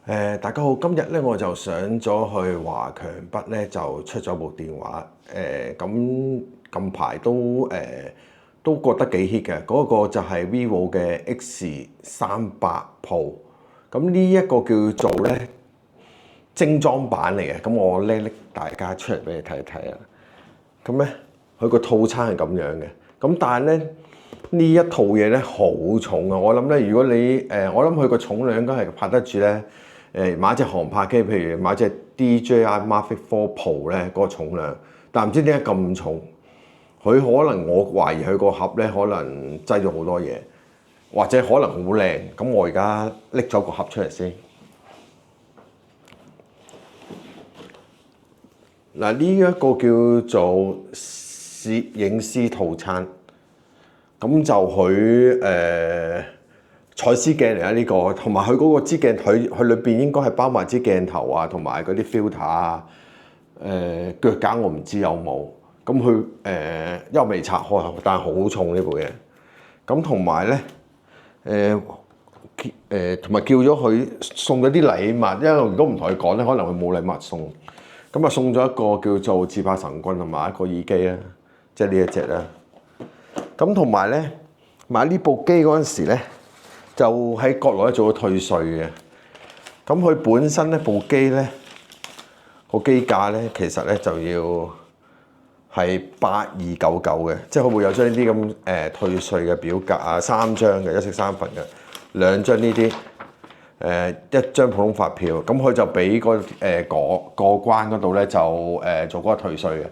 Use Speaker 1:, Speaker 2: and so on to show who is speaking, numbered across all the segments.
Speaker 1: 大家好，今日咧我就上咗去華強北咧，就出咗部電話。咁近排都覺得幾 hit 嘅，嗰個就係 vivo 嘅 X38 Pro。咁呢一個叫做咧精裝版嚟嘅，咁我拎大家出嚟俾你睇一睇啊。咁咧佢個套餐係咁樣嘅，咁但係咧呢一套嘢咧好重啊！我諗咧，如果你我諗佢個重量應該係拍得住咧。買隻航拍機，譬如買隻 DJI Mavic 4 Pro 咧，嗰個重量，但唔知點解咁重。佢可能我懷疑佢個盒咧，可能擠咗好多嘢，或者可能好靚。咁我而家拎咗個盒出嚟先。嗱，呢一個叫做攝影師套餐，咁就佢彩絲鏡嚟啊！呢個同埋佢嗰個支鏡，佢裏邊應該係包埋支鏡頭啊，同埋嗰啲 filter 啊，腳架我唔知有冇。咁佢因為未拆開，但係好重呢部嘢。咁同埋咧，同埋叫咗佢送咗啲禮物，因為如果唔同佢講咧，可能佢冇禮物送。咁啊送咗一個叫做自拍神棍同埋一個耳機啦，即係呢一隻啦。咁同埋咧買呢部機嗰陣時咧，就喺國內咧做咗退稅嘅。咁佢本身咧部機咧個機價咧，其實咧就要係8299嘅，即係佢會有張呢啲咁退稅嘅表格啊，3張嘅，一式3份嘅，2張呢啲一張普通發票。咁佢就俾個過關嗰度咧就做嗰個退稅嘅。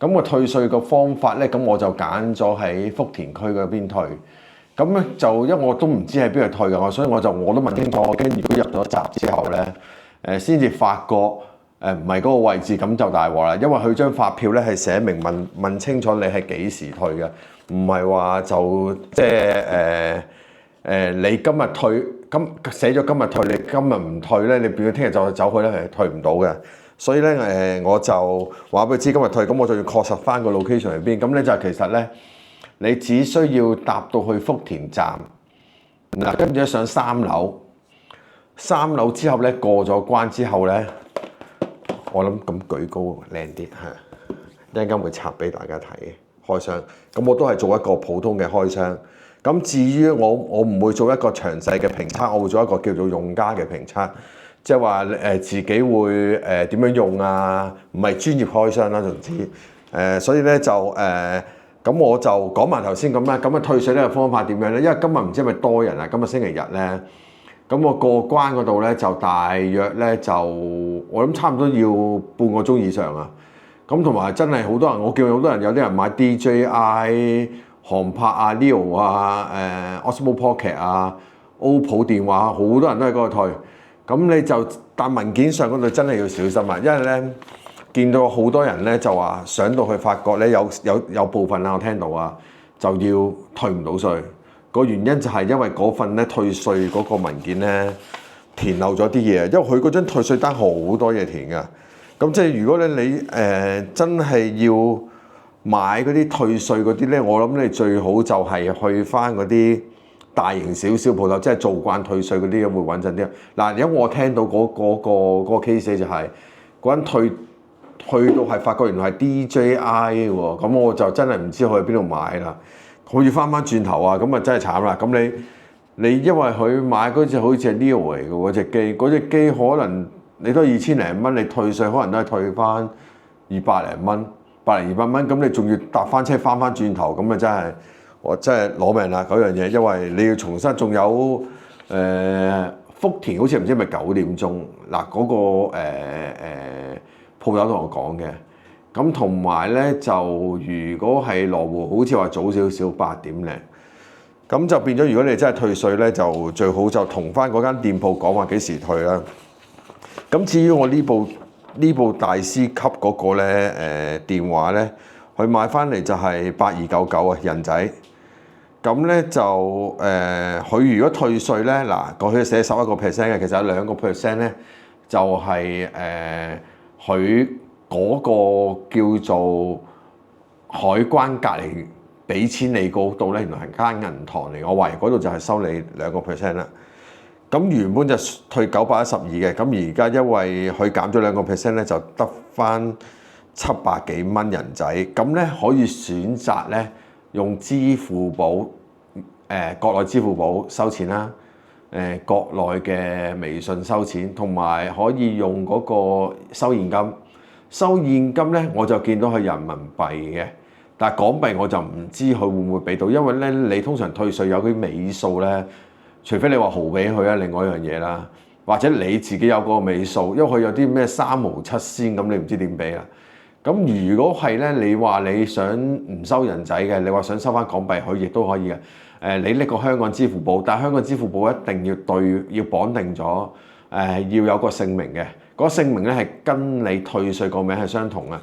Speaker 1: 咁個退稅個方法咧，咁我就揀咗喺福田區嗰邊退。咁咧就因為我都唔知喺邊度退嘅，所以我都問清楚。跟住如果入咗閘之後咧，先至發覺唔係嗰個位置，咁就大鑊啦。因為佢張發票咧係寫明問清楚你係幾時退嘅，唔係話就即係你今日退，寫咗今日退，你今日唔退咧，你變咗聽日就走去咧係退唔到嘅。所以咧我就話俾佢知今日退，咁我就要確實翻個 location 喺邊。咁咧就其實咧。你只需要搭到去福田站，嗱，跟住上3樓，之後咧過咗關之後咧，我諗咁舉高靚啲嚇，一陣間會拆俾大家睇開箱。咁我都係做一個普通嘅開箱。咁至於我唔會做一個詳細嘅評測，我會做一個叫做用家嘅評測，即係話自己會點樣用啊，唔係專業開箱啦，總之所以咧就咁我就講埋頭先咁啦。咁退稅呢個方法點樣咧？因為今日唔知係咪多人啊，今日星期日咧，咁我過關嗰度咧就大約咧就我諗差唔多要半個鐘以上啊。咁同埋真係好多人，我見好多人，有啲人買 DJI 航拍啊、Neo 啊、Osmo Pocket 啊、OPPO 電話，好多人都喺嗰度退。咁你就但文件上嗰度真係要小心啊，因為咧。見到好多人咧就話上到去發覺咧有部分啦，我聽到啊就要退唔到稅。個原因就係因為嗰份咧退稅嗰個文件咧填漏咗啲嘢，因為佢嗰張退稅單好多嘢填㗎。咁即係如果咧你真係要買嗰啲退稅嗰啲咧，我諗你最好就係去翻嗰啲大型少少鋪頭，即係做慣退稅嗰啲會穩陣啲。嗱，因為我聽到嗰個 case 就係嗰人退到係發覺原來係 DJI 喎，咁我就真係唔知去邊度買啦。好似翻轉頭啊，咁啊真係慘啦。咁你因為佢買嗰隻好似係 Neo 嚟嘅嗰隻機，可能你都2000零蚊，你退稅可能都係退翻200零蚊，100-200蚊，咁你仲要搭翻車翻轉頭，咁啊真係我真係攞命啦嗰樣嘢，因為你要重新仲有福田好似唔知係咪9點鐘嗱嗰個鋪友同我講嘅，咁同埋咧就如果係羅湖，好似話早少少8點零，咁就變咗如果你真係退稅咧，就最好就同翻嗰間店鋪講話幾時退啦。咁至於我呢部大師級嗰個咧電話咧，佢買翻嚟就係8299啊人仔。咁咧就佢如果退稅咧嗱，佢寫11%嘅，其實有2%咧就係佢嗰個叫做海關隔離俾錢你嗰度咧，原來係間銀行嚟，我懷疑嗰度就係收你2%啦。咁原本就退912嘅，咁而家因為佢減咗2%咧，就得翻700幾蚊人仔。咁咧可以選擇咧用支付寶，國內支付寶收錢啦，國內嘅微信收錢，同埋可以用嗰個收現金。收現金咧我就見到係人民幣嘅，但係港幣我就唔知佢會唔會俾到，因為咧你通常退稅有啲尾數咧。除非你話豪俾佢啊，另外一樣嘢啦，或者你自己有嗰個尾數，因為佢有啲咩3毫7仙咁，你唔知點俾啦。咁如果係咧，你話你想唔收人仔嘅，你話想收翻港幣，佢亦都可以嘅。你拎個香港支付寶，但係香港支付寶一定要綁定咗，要有個姓名嘅。嗰個姓名咧係跟你退稅個名係相同啊。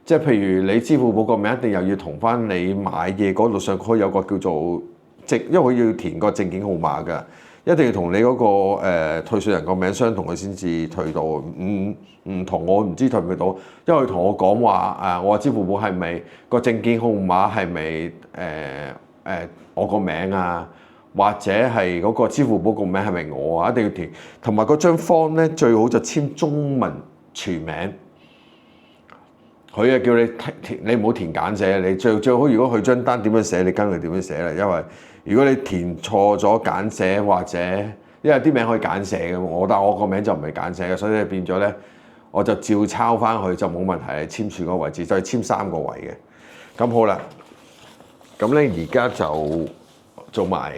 Speaker 1: 即係譬如你支付寶個名一定又要同翻你買嘢嗰度上，佢有個叫做因為佢要填個證件號碼㗎，一定要同你嗰個退稅人個名相同，佢先至退到。唔同我唔知退唔退到，因為佢同我講話我話支付寶係咪個證件號碼係咪我個名啊，或者係嗰個支付寶個名係咪我啊，一定要填。同埋嗰張方咧最好就簽中文全名。佢叫你填，你唔好填簡寫。你最好，如果佢張單點樣寫，你跟佢點樣寫啦。因為如果你填錯咗簡寫，或者因為啲名可以簡寫嘅，但我個名就唔係簡寫嘅，所以變咗咧，我就照抄翻去就冇問題。簽署嗰個位置就係簽3個位嘅。咁好啦，咁咧而家就做埋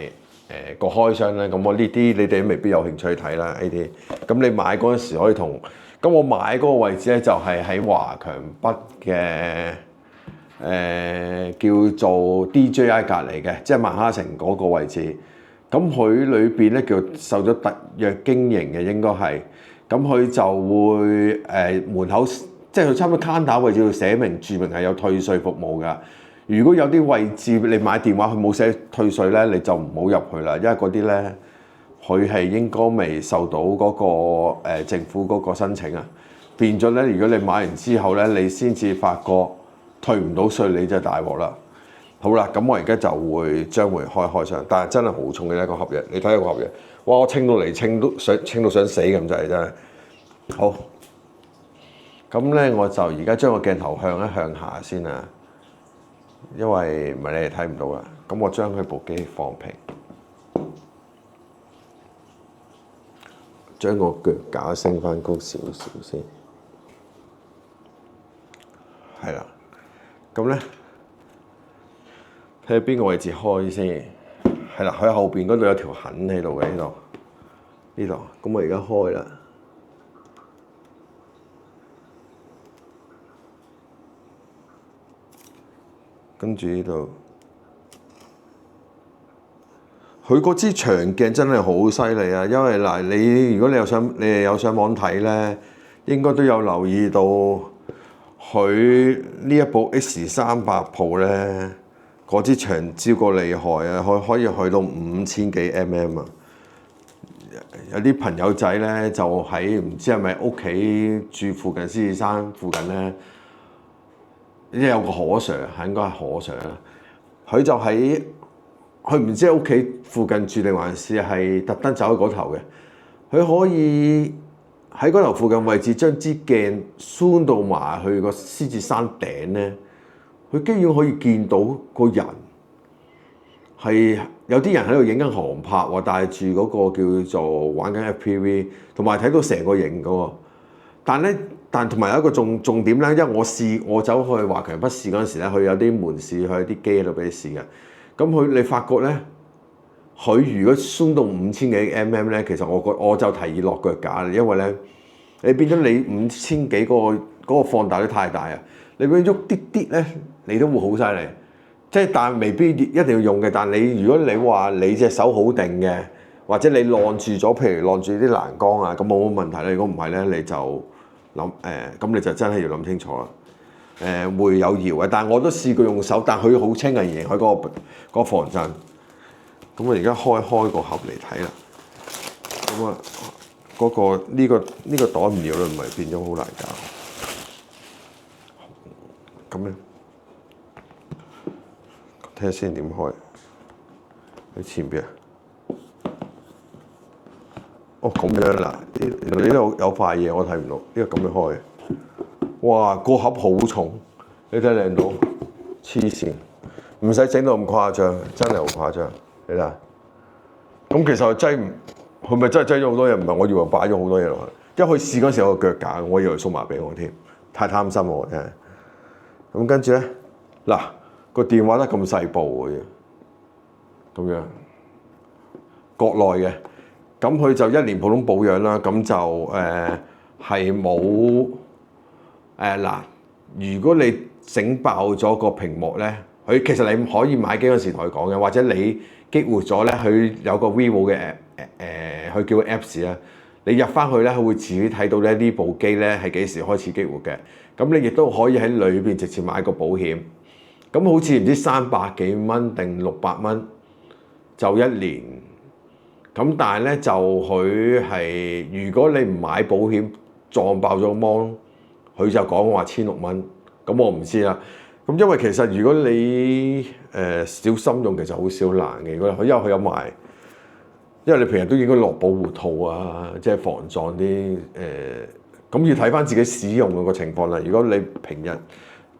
Speaker 1: 個開箱咧。咁我呢啲你哋都未必有興趣睇啦。呢啲咁你買嗰陣時可以同。咁我買嗰個位置咧就係喺華強北嘅叫做 DJI 隔離嘅，即係萬蝦城嗰個位置。咁佢裏邊咧叫受咗特約經營嘅，應該係。咁佢就會門口，即係佢差唔多 counter 位置要寫明註明係有退稅服務㗎。如果有啲位置你買電話佢冇寫退稅咧，你就唔好入去啦，因為嗰啲咧。佢係應該未受到嗰個政府嗰個申請啊，變咗咧。如果你買完之後咧，你先至發覺退唔到稅，你就大鑊啦。好啦，咁我而家就將會開箱，但係真係好重嘅一個盒嘢。你睇下個盒嘢，哇！我清到嚟清到想死咁滯，真係好。咁咧我就而家將個鏡頭向下先啊，因為唔係你哋睇唔到啦。咁我將佢部機放平。將個腳架升翻高少少先，係啦。咁咧睇下邊個位置開先，係啦。喺後邊嗰度有條痕喺度嘅，呢度。咁我而家開啦，跟住呢度。佢嗰支長鏡真係好犀利啊！因為嗱，如果你哋有上網睇咧，應該都有留意到佢呢一部 X300 Pro 咧，嗰支長焦過厲害啊！佢可以去到5000幾 mm 啊！有啲朋友仔咧就喺唔知係咪屋企住附近獅子山附近咧，即係有個可 Sir，應該係可 Sir 啦，佢就喺。佢唔知喺屋企附近住定還是係特登走去嗰頭嘅。佢可以喺嗰頭附近位置將支鏡 zoom 到埋去個獅子山頂咧，佢竟然可以見到個人係有啲人喺度影緊航拍喎，帶住嗰個叫做玩緊 FPV， 同埋睇到成個型嘅喎。但同埋有一個重點咧，因為我走去華強北試嗰陣時咧，佢有啲門市，佢有啲機喺度俾你試嘅。咁你發覺咧，佢如果 zoom 到5000幾 mm 咧，其實我就提議落腳架啦，因為咧你變咗你5000幾嗰個放大都太大啊！你變喐啲啲咧，你都會好犀利。即係但未必一定要用嘅。但如果你話你隻手好定嘅，或者你晾住咗，譬如晾住啲欄杆啊，咁冇乜問題啦。如果唔係咧，你就諗咁你就真係要諗清楚啦。會有搖嘅，但係我都試過用手，但佢好輕盈型，佢嗰個防震。咁我而家開個盒嚟睇啦。咁啊，呢個袋唔要啦，唔係變咗好難搞。咁咧，睇下先點開。喺前邊啊，哦咁樣啦，呢度有塊嘢我睇唔到，呢個咁樣開嘅。哇，個盒好重，你睇靚到黐線，唔使整到咁誇張，真係好誇張。你睇下，咁其實擠唔，佢咪真係擠咗好多嘢？唔係，我以為擺咗好多嘢落去。一去試嗰時有個腳架，我以為送埋俾我添，太貪心我真係。咁跟住咧，嗱個電話得咁細部嘅啫，咁樣國內嘅。咁佢就1年普通保養啦，咁就係冇嗱。如果你整爆咗個屏幕咧，佢其實你可以買機嗰時同佢講嘅，或者你激活咗咧，佢有個 vivo 嘅佢叫 Apps 啊，你入翻去咧，佢會自己睇到咧呢部機咧係幾時開始激活嘅。咁你亦都可以喺裏邊直接買個保險。咁好似唔知300幾蚊定600蚊就1年。咁但係咧就佢係如果你唔買保險撞爆咗個芒，佢就講話1600蚊。咁我唔知啦。咁因為其實如果你小心用，其實好少難嘅。如果因為佢有埋，因為你平日都應該落保護套啊，即係防撞啲咁要睇翻自己使用嗰個情況啦。如果你平日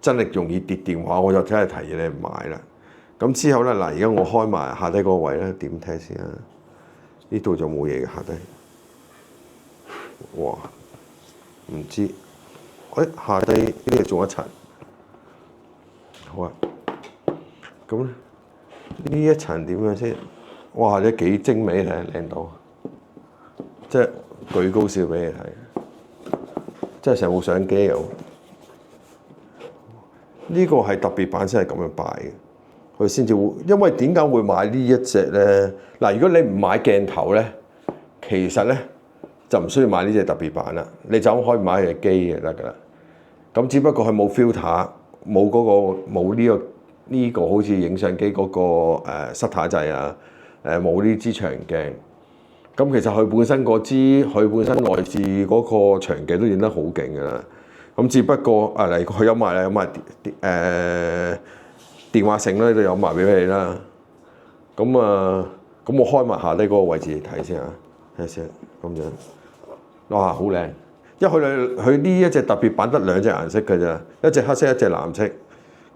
Speaker 1: 真係容易跌電話，我就真係提議你買啦。咁之後咧嗱，而家我開埋下低嗰個位咧，點睇先啊？呢度就冇嘢嘅下低。哇！唔知，下低呢度仲有一層。好啊。咁咧呢一層點樣先？哇！你幾精美睇，靚到，即係舉高少俾你睇，即係成部相機又。呢個係特別版先係咁樣擺嘅。佢先至會，因為點解會買呢一隻咧？嗱，如果你唔買鏡頭咧，其實咧就唔需要買呢隻特別版啦。你就可以買隻機就得㗎啦。咁只不過佢冇 filter，冇嗰個冇呢個好似影相機嗰個shutter掣啊，冇呢支長鏡。咁其實佢本身內置嗰個長鏡都影得好勁㗎啦。咁只不過嚟佢有埋電話繩咧都有埋俾你啦。咁我開埋下低嗰個位置嚟睇先啊，睇先咁樣。哇，好靚！因為佢呢一隻特別版得2隻顏色㗎咋，一隻黑色，一隻藍色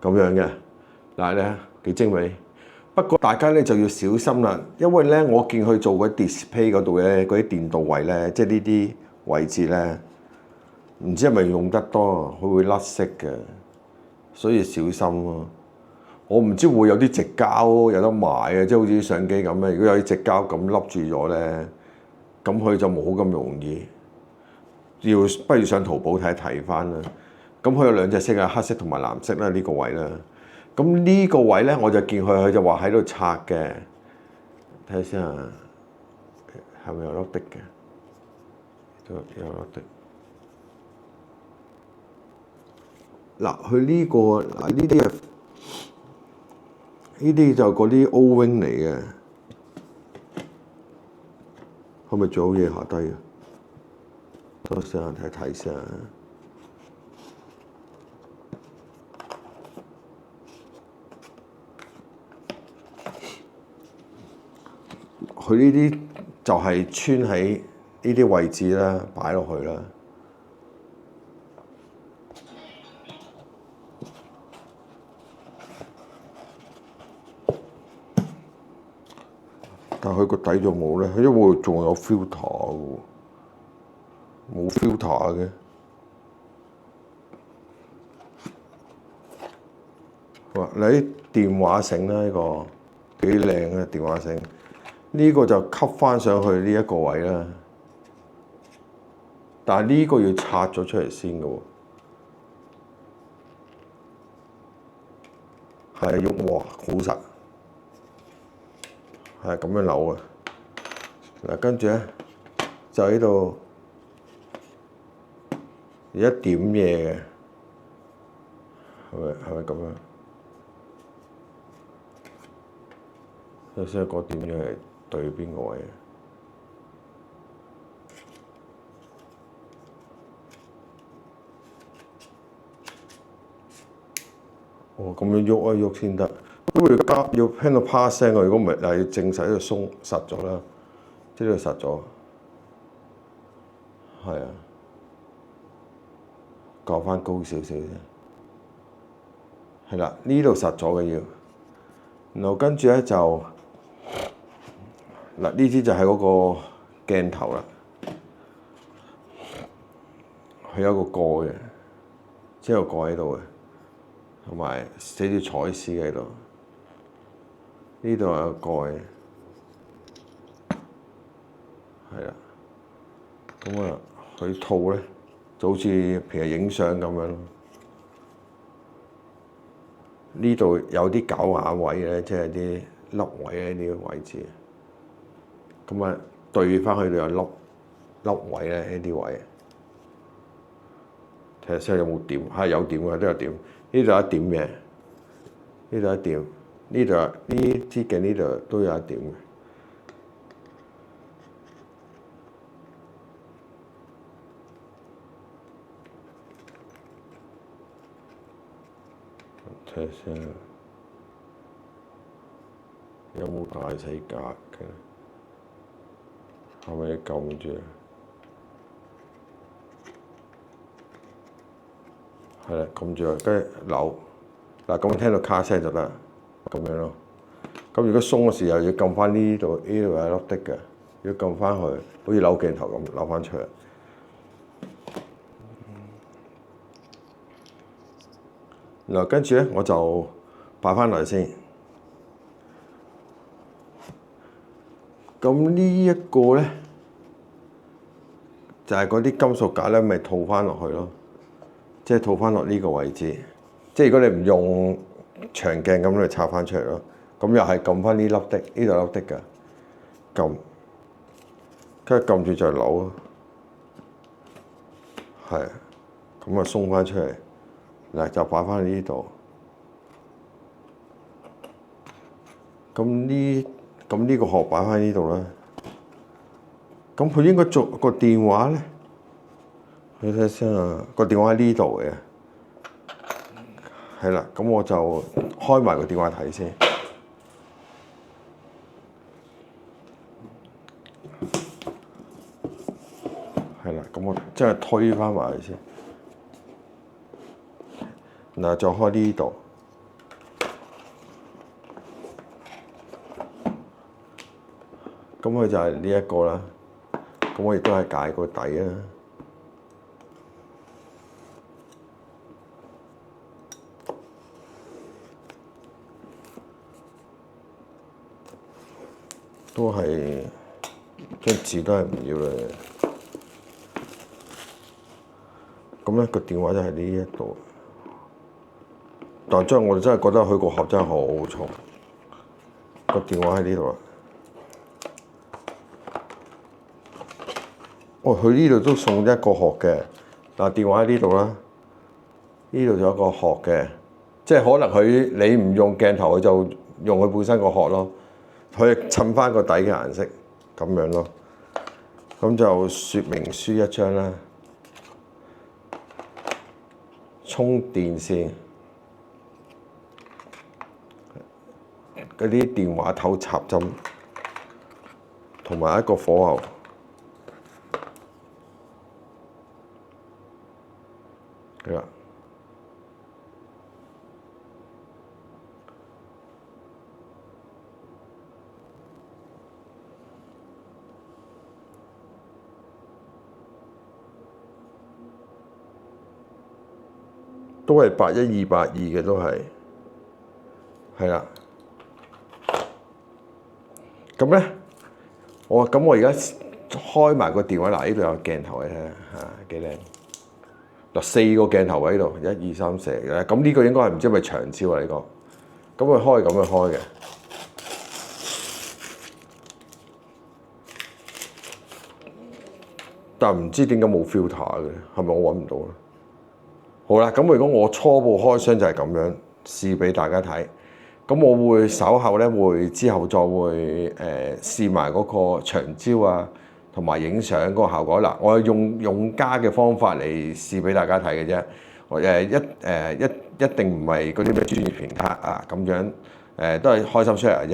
Speaker 1: 咁樣嘅。嗱咧幾精美。不過大家咧就要小心啦，因為咧我見佢做嗰 display 嗰度咧，嗰啲電導位咧，即係呢啲位置咧，唔知係咪用得多，佢會甩色嘅，所以小心咯。我唔知會有啲直膠有得賣嘅，即係好似相機咁咧。如果有啲直膠咁笠住咗咧，咁佢就冇咁容易。不如上淘寶睇翻啦。咁佢有2隻色啊，黑色同埋藍色啦，呢個位啦。咁呢個位咧，我就見佢就話喺度拆嘅。睇下先啊，係咪有粒滴嘅？有粒滴。嗱，佢呢個嗱呢啲就嗰啲 O-ring 嚟嘅，係咪仲有嘢下低啊？等陣睇先。佢呢啲就係穿喺呢啲位置啦，擺落去啦。但係佢個底就冇咧，因為仲有 filter 嘅喎，冇 filter 嘅。哇！你啲電話繩啦，呢個幾靚嘅電話繩。呢個就吸翻上去呢一個位啦，但係呢個要拆咗出嚟先嘅喎。係喐，哇，好實。係咁樣扭啊！嗱，跟住咧就喺度有一點嘢嘅，係咪咁樣？睇下嗰點嘢係對邊個位啊？哦，咁樣喐一喐先得。因為要聽到啪聲啊！如果唔係，要正實喺度鬆實咗啦，即係呢度實咗。係啊，較翻高少少啫。係啦，呢度實咗嘅要，然後跟住咧就嗱呢啲就係嗰個鏡頭啦，佢有個蓋嘅，即係有個蓋喺度嘅，同埋寫住彩絲喺度。呢度有個蓋，係啦。咁啊，佢套咧就好似平日影相咁樣咯。呢度有啲狗眼位咧，即係啲凹位喺呢個位置。咁啊，對翻去度有凹位咧，呢啲位。睇下先有冇點，係有點嘅，都有點。呢度有一點嘅，呢度有一點，呢度呢支鏡呢度都有一點嘅。睇下先，有冇大細格嘅？係咪要撳住？係啦，撳住，跟住扭。嗱，咁聽到卡聲就得，咁樣咯。咁如果鬆嘅時候要撳翻呢度，呢度有粒的嘅，要撳翻去，好似扭鏡頭咁扭翻出嚟。然後跟住咧，我就擺翻嚟先。咁呢一個咧，就係嗰啲金屬架咧，咪套翻落去咯。即係套翻落呢個位置。即係如果你唔用長鏡咁，你插翻出嚟咯。咁又係撳翻呢粒的，呢度有粒的㗎，撳，跟住撳住就扭咯。係，咁啊鬆翻出嚟。嗱，就擺翻喺呢度。咁呢個殼擺翻呢度啦。咁佢應該做個電話咧，你睇下先啊。個電話喺呢度嘅，係啦。咁我就開埋個電話睇先。係啦，咁我即係推翻埋佢先。嗱，再開呢度，咁佢就係呢一個啦。咁我亦都係解個底啊。都係張紙都係唔要啦。咁咧個電話就係呢一度。但係我哋真係覺得佢個殼真係好重，個電話喺呢度啦。哦，佢呢度都送一個殼嘅，但係電話喺呢度啦。呢度仲有一個殼嘅，即係可能你唔用鏡頭，佢就用佢本身個殼咯。佢襯翻個底嘅顏色咁樣咯。咁就說明書一張啦，充電線。嗰啲電話頭插針，同埋一個火牛，係啦。都係8128嘅，都係，係啦。咁咧，我而家開埋個電話，嗱，呢度有鏡頭，你睇下嚇幾靚。嗱，4個鏡頭喺度，1、2、3、4嘅。咁呢個應該係唔知係咪長焦啊？呢個，咁佢開咁樣開嘅，但係唔知點解冇 filter 嘅，係咪我揾唔到咧？好啦，咁如果我初步開箱就係咁樣試俾大家睇。咁我會稍後咧，之後再會試埋嗰個長焦啊，同埋影相嗰個效果。嗱，我係用家嘅方法嚟試俾大家睇嘅啫。一定唔係嗰啲咩專業評測啊咁樣，都係開心 share 嘅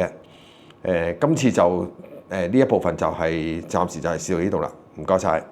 Speaker 1: 啫。今次就呢一部分就係暫時就係試到呢度啦。唔該晒。